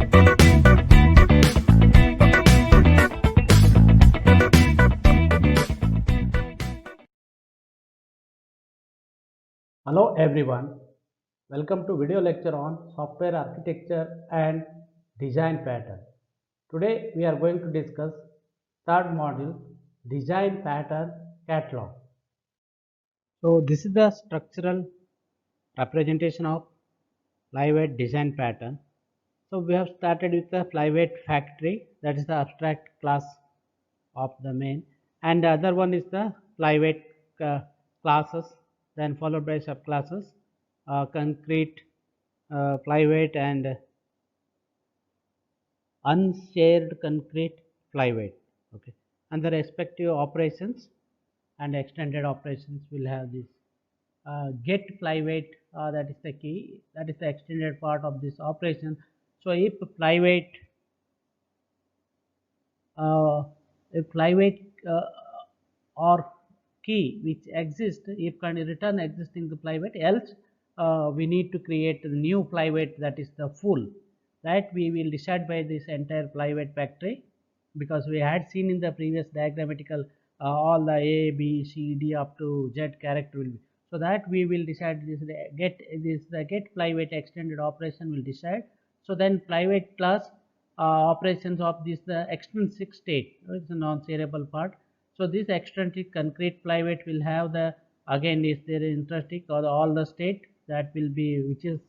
Hello everyone, welcome to video lecture on software architecture and design pattern. Today we are going to discuss third module, design pattern catalog. So this is the structural representation of flyweight design pattern. So we have started with the flyweight factory, that is the abstract class of the main, and the other one is the flyweight classes, then followed by subclasses, concrete, flyweight, and unshared concrete flyweight. Okay, and the respective operations and extended operations will have this. Get flyweight, that is the key, that is the extended part of this operation. So uh, if flyweight or key which exists, if can return existing the flyweight, else we need to create a new flyweight, that is the full, that we will decide by this entire flyweight factory, because we had seen in the previous diagrammatical all the A, B, C, D up to Z character will be. So that we will decide this the get flyweight extended operation will decide. So then flyweight class operations of this the extrinsic state, it's a non-shareable part. So this extrinsic concrete flyweight will have the, again is there intrinsic or all the state that will be, which is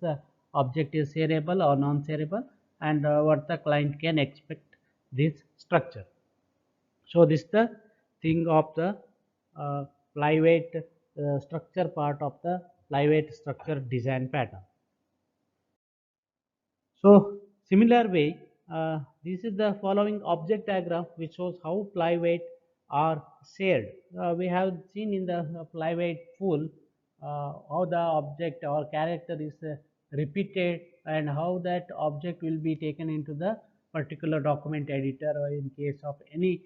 object is shareable or non-shareable, and what the client can expect this structure. So this is the thing of the flyweight structure part of the flyweight structure design pattern. So similar way, this is the following object diagram which shows how flyweight are shared. We have seen in the flyweight full how the object or character is repeated, and how that object will be taken into the particular document editor, or in case of any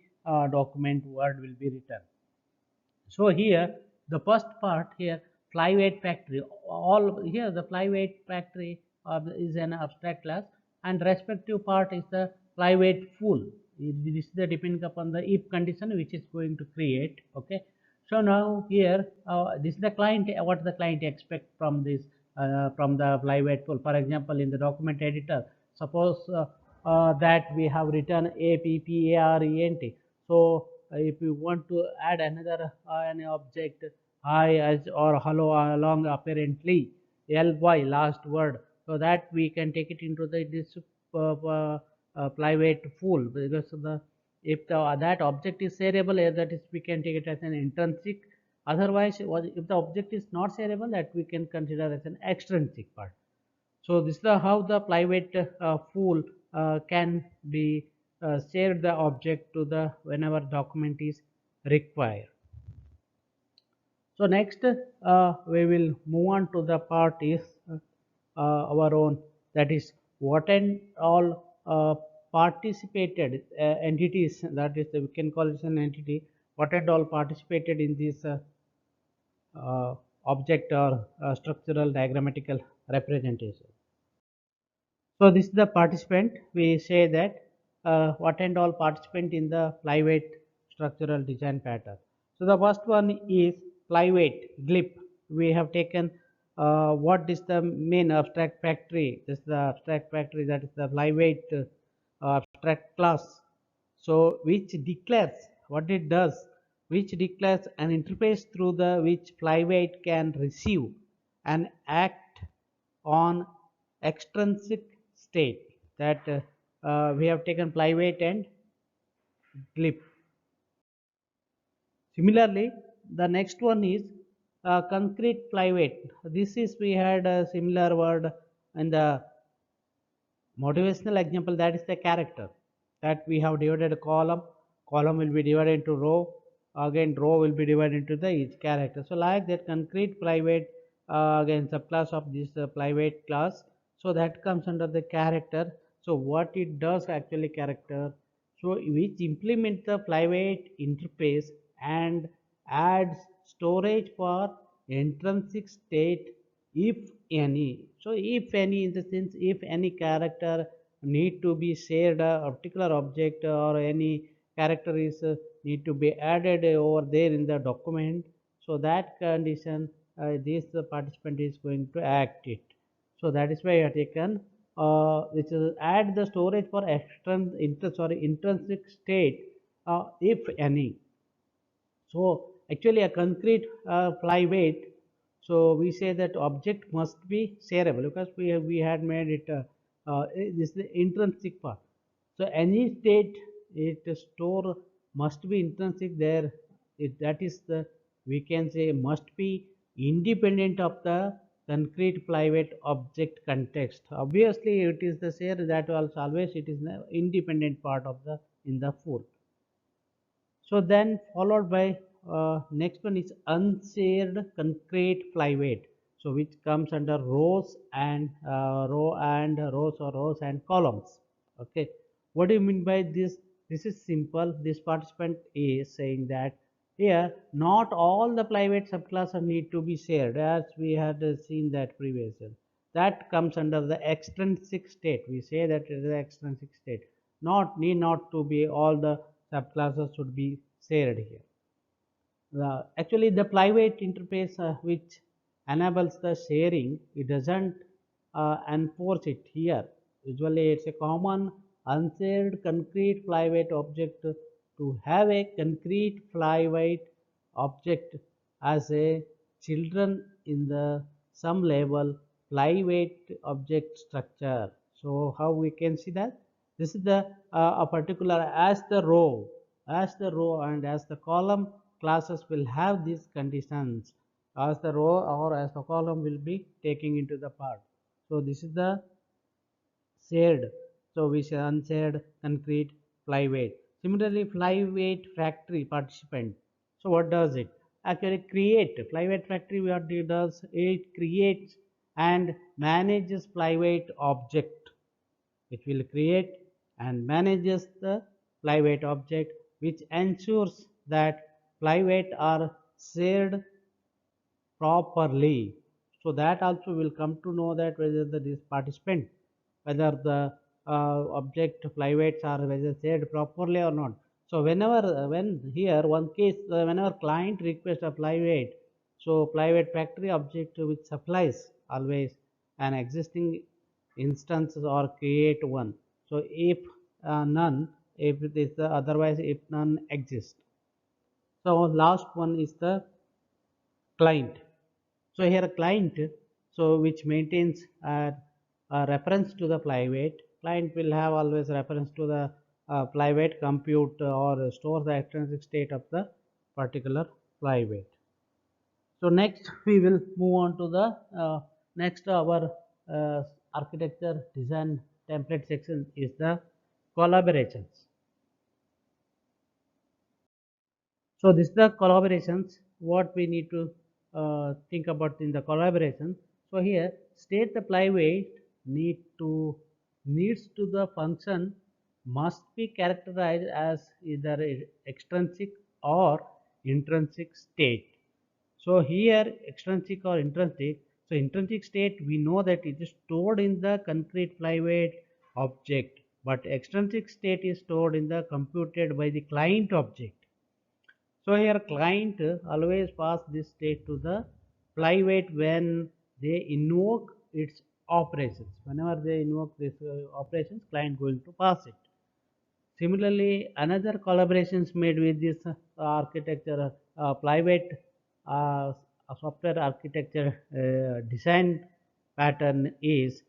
document word will be written. So here the first part here, flyweight factory, all here the flyweight factory is an abstract class, and respective part is the flyweight full. This is the depending upon the if condition which is going to create. Okay, so now here this is the client, what the client expect from this from the flyweight full. For example, in the document editor, suppose that we have written APPARENT. So if you want to add another an object, hi as or hello along apparently ly last word, so that we can take it into the this flyweight full, because the if that object is shareable, that is we can take it as an intrinsic. Otherwise, if the object is not shareable, that we can consider as an extrinsic part. So this is how the flyweight full can be share the object to the whenever document is required. So next we will move on to the part is our own, that is what and all participated entities, that is we can call it an entity, what and all participated in this object or structural diagrammatical representation. So this is the participant. We say that what and all participant in the flyweight structural design pattern. So the first one is flyweight GLIP. We have taken what is the main abstract factory. This is the abstract factory, that is the flyweight abstract class. So which declares what it does, which declares an interface through the which flyweight can receive and act on extrinsic state, that we have taken flyweight and GLIP. Similarly, the next one is concrete flyweight. This is we had a similar word in the motivational example, that is the character, that we have divided a column will be divided into row, again row will be divided into the each character. So like that concrete flyweight, again subclass of this flyweight class, so that comes under the character. So what it does actually, character, so which implement the flyweight interface and adds storage for intrinsic state if any. So if any, in the sense if any character need to be shared a particular object or any character is need to be added over there in the document. So that condition, this participant is going to act it. So that is why I have taken which is add the storage for intrinsic state, if any. So actually a concrete flyweight, so we say that object must be shareable because we had made it this is the intrinsic part. So any state it store must be intrinsic there. That is the, we can say, must be independent of the concrete flyweight object context. Obviously it is the share that also always it is the independent part of the in the full. So then followed by next one is unshared concrete flyweight. So which comes under rows and rows and columns. Okay. What do you mean by this? This is simple. This participant is saying that here not all the flyweight subclasses need to be shared as we had seen that previously. That comes under the extrinsic state. We say that it is the extrinsic state. Not to be all the subclasses should be shared here. Actually, the flyweight interface which enables the sharing, it doesn't enforce it here. Usually, it's a common unshared concrete flyweight object to have a concrete flyweight object as a children in the some level flyweight object structure. So, how we can see that? This is the a particular as the row and as the column classes will have these conditions, as the row or as the column will be taking into the part. So this is the shared, so we say unshared concrete flyweight. Similarly flyweight factory participant, so what does it actually create? Flyweight factory, what it does, it creates and manages flyweight object. It will create and manages the flyweight object, which ensures that flyweight are shared properly. So that also will come to know that whether this participant, whether the object flyweights are whether shared properly or not. So whenever when here one case whenever client requests a flyweight, so flyweight factory object which supplies always an existing instances or create one. So if none, if it is otherwise if none exists. So last one is the client. So here a client, so which maintains a reference to the flyweight. Client will have always reference to the flyweight, compute or store the extrinsic state of the particular flyweight. So next we will move on to the next our architecture design template section is the collaborations. So this is the collaborations, what we need to think about in the collaboration. So here state the flyweight needs to the function must be characterized as either extrinsic or intrinsic state. So here extrinsic or intrinsic. So intrinsic state we know that it is stored in the concrete flyweight object, but extrinsic state is stored in the computed by the client object. So here client always pass this state to the flyweight when they invoke its operations. Whenever they invoke this operations, client going to pass it. Similarly, another collaborations made with this architecture flyweight software architecture design pattern is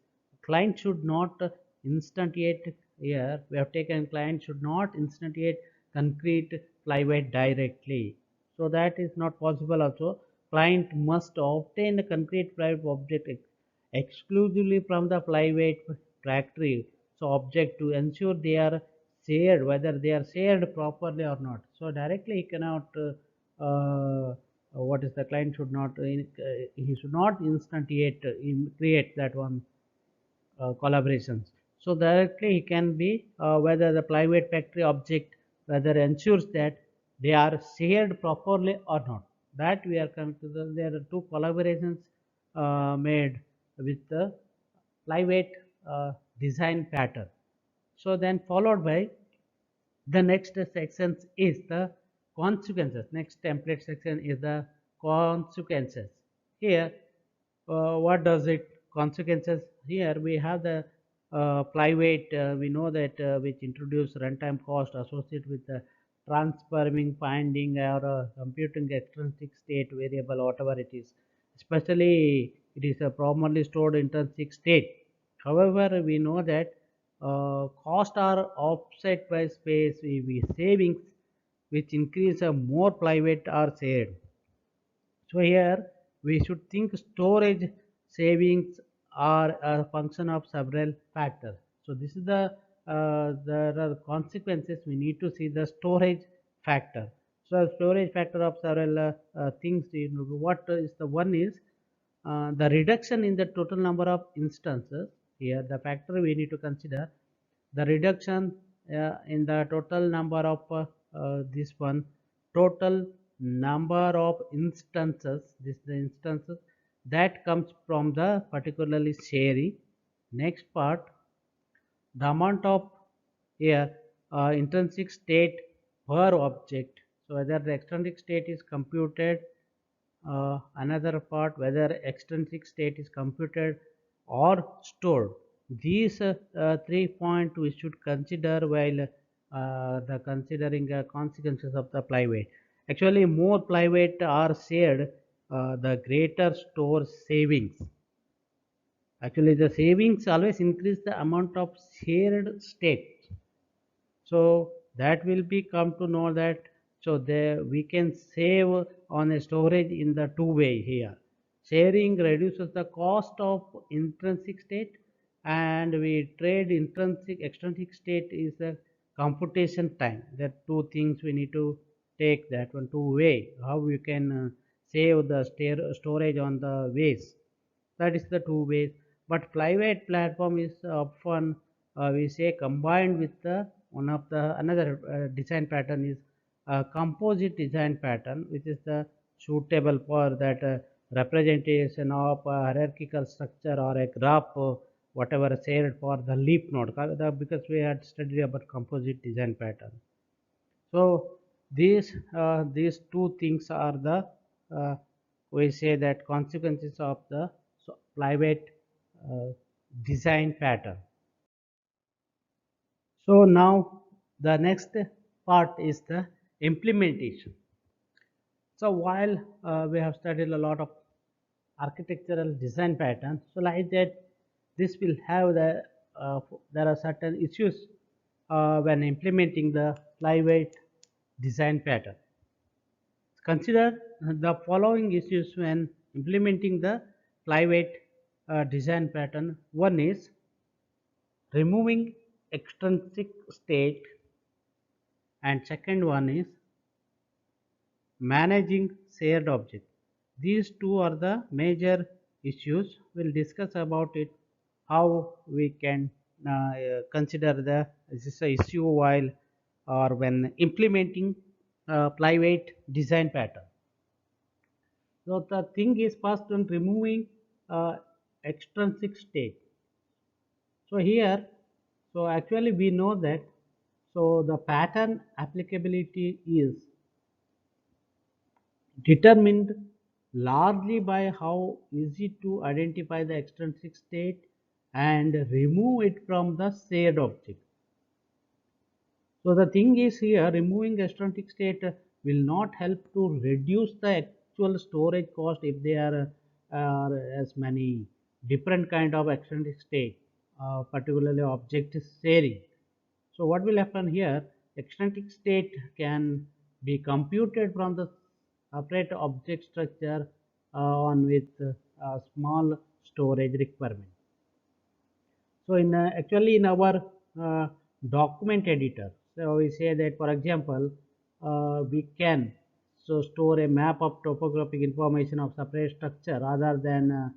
client should not instantiate. Here we have taken client should not instantiate concrete flyweight directly, so that is not possible. Also client must obtain the concrete flyweight object exclusively from the flyweight factory, so object to ensure they are shared, whether they are shared properly or not. So directly he cannot what is the client should not he should not instantiate create that one collaborations. So directly he can be whether the flyweight factory object whether ensures that they are shared properly or not. That we are coming to the, there are two collaborations made with the flyweight design pattern. So then followed by the next section is the consequences. Next template section is the consequences. Here, what does it consequences? Here we have the flyweight. We know that which introduce runtime cost associated with the transforming, finding, or computing extrinsic state variable, whatever it is. Especially, it is a properly stored intrinsic state. However, we know that costs are offset by space we savings, which increase more private are shared. So here we should think storage savings are a function of several factors. So this is there are consequences. We need to see the storage factor. So storage factor of several things. You know, what is the one is the reduction in the total number of instances. Here the factor we need to consider the reduction in the total number of this one total number of instances, this the instances that comes from the particularly sharing. Next part, the amount of here intrinsic state per object. So whether the extrinsic state is computed, another part whether extrinsic state is computed or stored. These 3 points we should consider while the considering consequences of the flyweight. Actually, more flyweight are shared, the greater store savings. Actually, the savings always increase the amount of shared state. So that will be come to know that so there we can save on a storage in the two way here. Sharing reduces the cost of intrinsic state, and we trade intrinsic extrinsic state is the computation time. That two things we need to take that one two way how you can save the storage on the ways. That is the two ways. But flyweight platform is often we say combined with the one of the another design pattern is a composite design pattern, which is the suitable for that representation of a hierarchical structure or a graph, whatever shared for the leaf node, because we had studied about composite design pattern. So these two things are the uh, we say that consequences of the flyweight uh, design pattern. So now the next part is the implementation. So while we have studied a lot of architectural design patterns, so like that, this will have there are certain issues when implementing the flyweight design pattern. Consider the following issues when implementing the flyweight design pattern. One is removing extrinsic state, and second one is managing shared object. These two are the major issues. We'll discuss about it how we can consider this issue while or when implementing flyweight design pattern. So the thing is first when removing extrinsic state. So here, so actually we know that so the pattern applicability is determined largely by how easy to identify the extrinsic state and remove it from the shared object. So the thing is here removing extrinsic state will not help to reduce the actual storage cost if there are as many different kind of extrinsic state, particularly object sharing. So what will happen here? Extrinsic state can be computed from the separate object structure on with small storage requirement. So in actually in our document editor, so we say that for example, we can so store a map of topographic information of separate structure rather than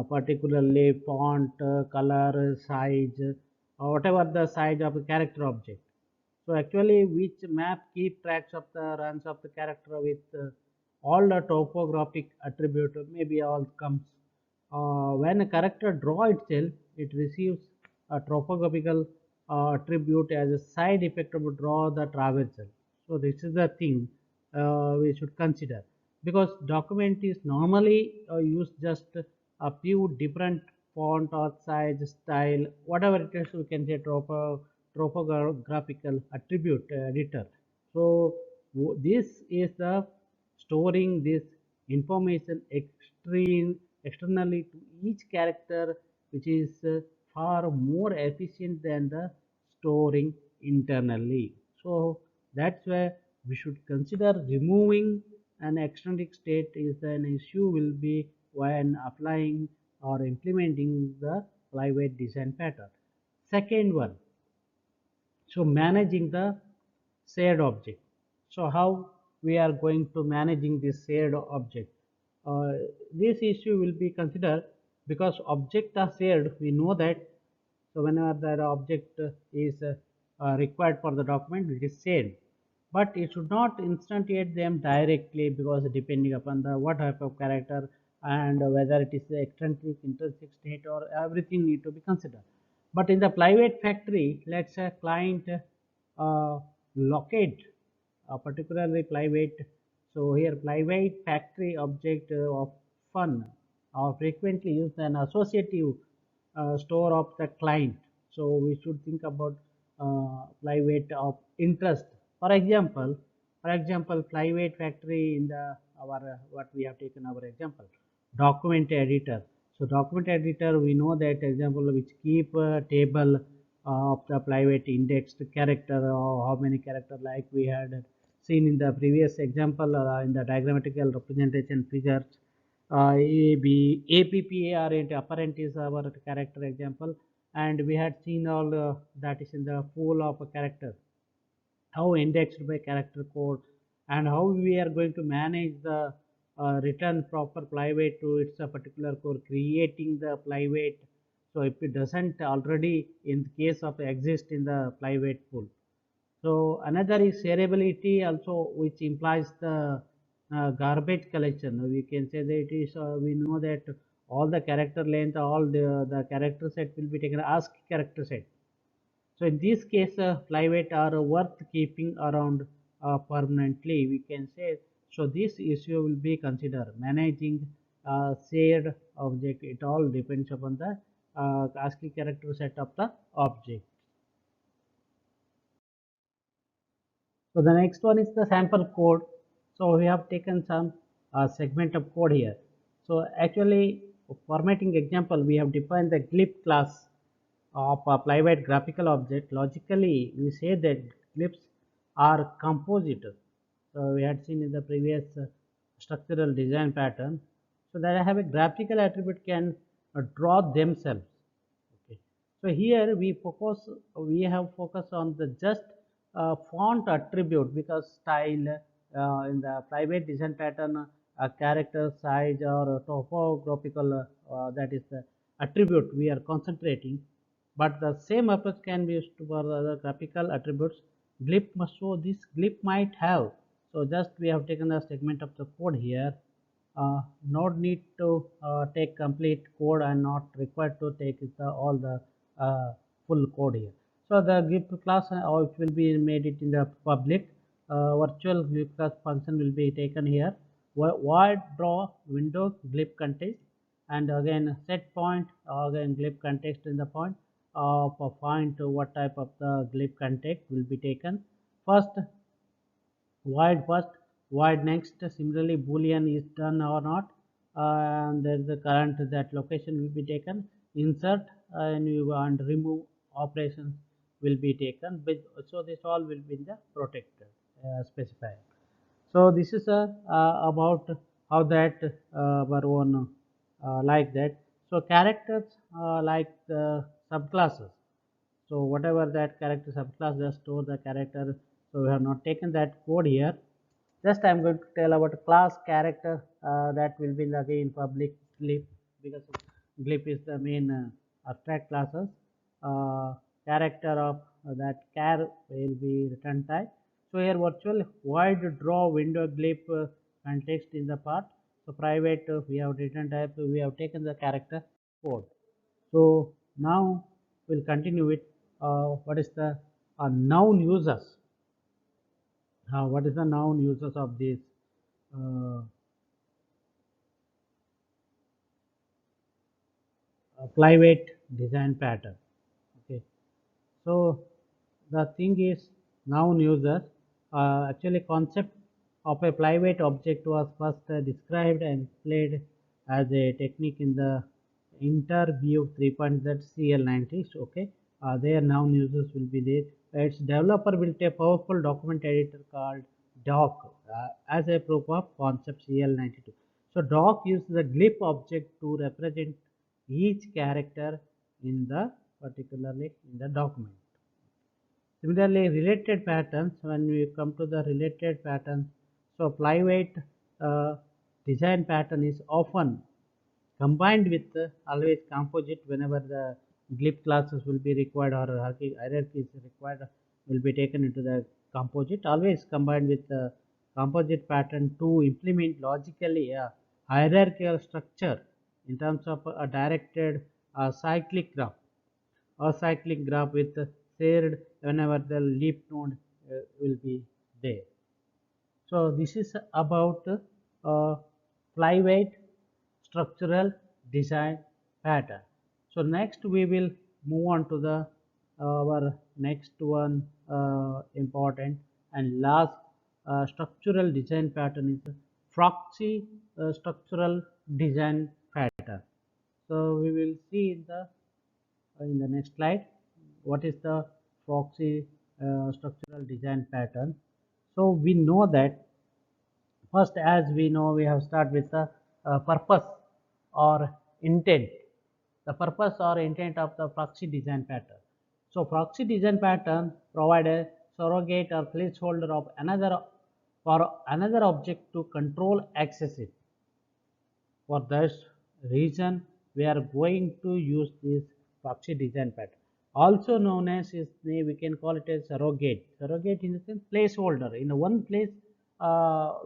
particularly font, color, size, or whatever the size of the character object. So actually which map keep tracks of the runs of the character with all the topographic attribute maybe all comes when a character draw itself, it receives a topographical attribute as a side effect of draw the traversal. So this is the thing we should consider, because document is normally use just a few different font or size, style, whatever it is. We can say topographical attribute editor. So this is the storing this information externally to each character, which is far more efficient than the storing internally. So that's why we should consider removing an extrinsic state is an issue will be when applying or implementing the flyweight design pattern. Second one, so managing the shared object. So how we are going to managing this shared object? Uh, this issue will be considered because objects are shared. We know that. So whenever that object is required for the document, it is shared. But it should not instantiate them directly, because depending upon the what type of character and whether it is the extrinsic, intrinsic state, or everything need to be considered. But in the private factory, let's say client locate particularly flyweight. So here flyweight factory object of fun or frequently used an associative store of the client. So we should think about flyweight of interest. For example, flyweight factory in the our what we have taken our example, document editor. So document editor, we know that example which keep a table of the private indexed character, or how many character, like we had seen in the previous example in the diagrammatical representation figures. APPA or apparent is our character example, and we had seen all that is in the pool of a character, how indexed by character code, and how we are going to manage the return proper flyweight to its particular code, creating the flyweight. So if it doesn't already in the case of exist in the flyweight pool. So another is shareability also, which implies the garbage collection. We can say that it is, we know that all the character length, all the character set will be taken as character set. So in this case, flyweight are worth keeping around permanently, we can say. So this issue will be considered managing shared object. It all depends upon the ASCII character set of the object. So the next one is the sample code. So we have taken some segment of code here. So actually, formatting example, we have defined the glyph class of a flyweight graphical object. Logically, we say that glyphs are composite. So we had seen in the previous structural design pattern. So that I have a graphical attribute can draw themselves. Okay. So here we have focused on the just font attribute, because style in the private design pattern, character size or topographical, that is the attribute we are concentrating. But the same approach can be used for the graphical attributes. Glyph must show this glyph might have. So just we have taken a segment of the code here. Not need to take complete code, and not required to take all the full code here. So the glyph class, it will be made it in the public. Virtual glyph class function will be taken here. Void draw window glyph context, and again set point, again glyph context in the point of a point, what type of the glyph context will be taken. First void first, void next. Similarly, boolean is done or not, and there is a current that location will be taken. Insert and remove operations will be taken. So this all will be in the protected specifier. So this is about how that our own like that. So characters like the subclasses. So whatever that character subclass, just store the character. So we have not taken that code here. Just I am going to tell about class character that will be again public glyph, because glyph is the main abstract classes. Character of that char will be return type. So here virtual void draw window glyph context in the part. So private we have return type, we have taken the character code. So now we'll continue with what is the noun uses? What is the noun uses of this uh, flyweight design pattern? Okay, so the thing is noun users. Actually, concept of a flyweight object was first described and played as a technique in the interview 3.z CL90. Okay, their noun users will be there. Its developer built a powerful document editor called Doc as a proof of concept CL92. So Doc uses the glyph object to represent each character in the particularly in the document. Similarly, related patterns, when we come to the related patterns, so flyweight uh, design pattern is often combined with always composite whenever the glyph classes will be required or hierarchy is required will be taken into the composite, always combined with the composite pattern to implement logically a hierarchical structure in terms of a directed cyclic graph or cyclic graph with shared whenever the leaf node will be there. So this is about flyweight structural design pattern. So next we will move on to the our next one important and last structural design pattern is proxy structural design pattern. So we will see in the next slide what is the proxy structural design pattern. So we know that first, as we know, we have start with the purpose or intent, the purpose or intent of the proxy design pattern. So proxy design pattern provide a surrogate or placeholder of another for another object to control access it. For this reason, we are going to use this proxy design pattern. Also known as is we can call it as surrogate. Surrogate in the sense placeholder. In one place,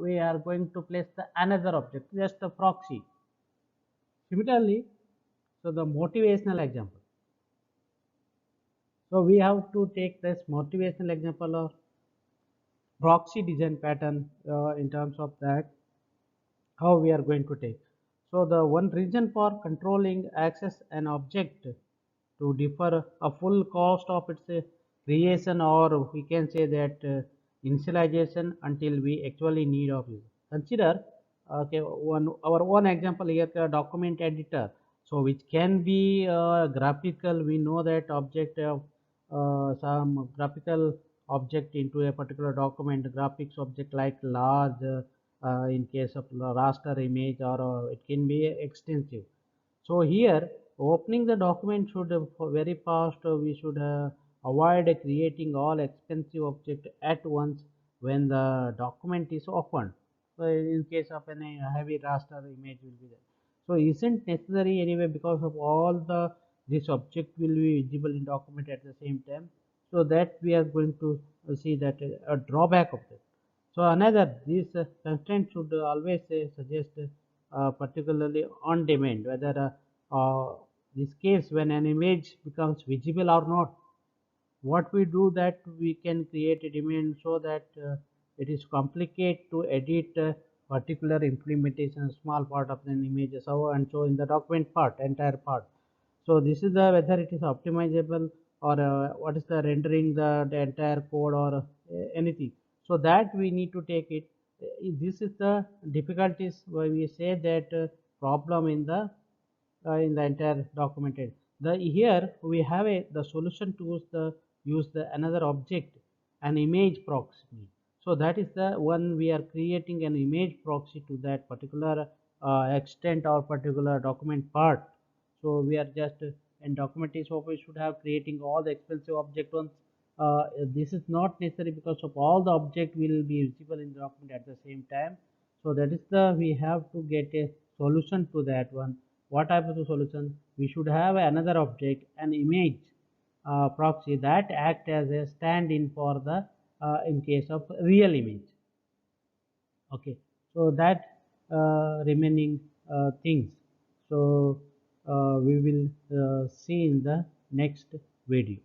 we are going to place the another object, just a proxy. Similarly, so the motivational example. So we have to take this motivational example of proxy design pattern in terms of that how we are going to take. So the one reason for controlling access an object to differ a full cost of its creation or we can say that initialization until we actually need of it. Consider okay one our one example here document editor. So which can be graphical. We know that object some graphical object into a particular document graphics object like large in case of raster image or it can be extensive. So here opening the document should very fast. We should avoid creating all expensive object at once when the document is opened. So in case of any heavy raster image will be there. So isn't necessary anyway because of all the this object will be visible in document at the same time. So that we are going to see that a drawback of that. So another this constraint should always suggest particularly on demand whether this case when an image becomes visible or not. What we do that we can create a demand so that it is complicated to edit particular implementation small part of an image so and so in the document part entire part. So this is the whether it is optimizable or what is the rendering the entire code or anything. So that we need to take it. This is the difficulties why we say that problem in the entire documented. The here we have a the solution to use the another object an image proxy. So that is the one we are creating an image proxy to that particular extent or particular document part. So we are just in document is what we should have creating all the expensive object ones. This is not necessary because of all the object will be visible in the document at the same time. So that is the we have to get a solution to that one. What type of solution? We should have another object, an image proxy that act as a stand-in for the in case of real image. Okay, so that remaining things. So we will see in the next video.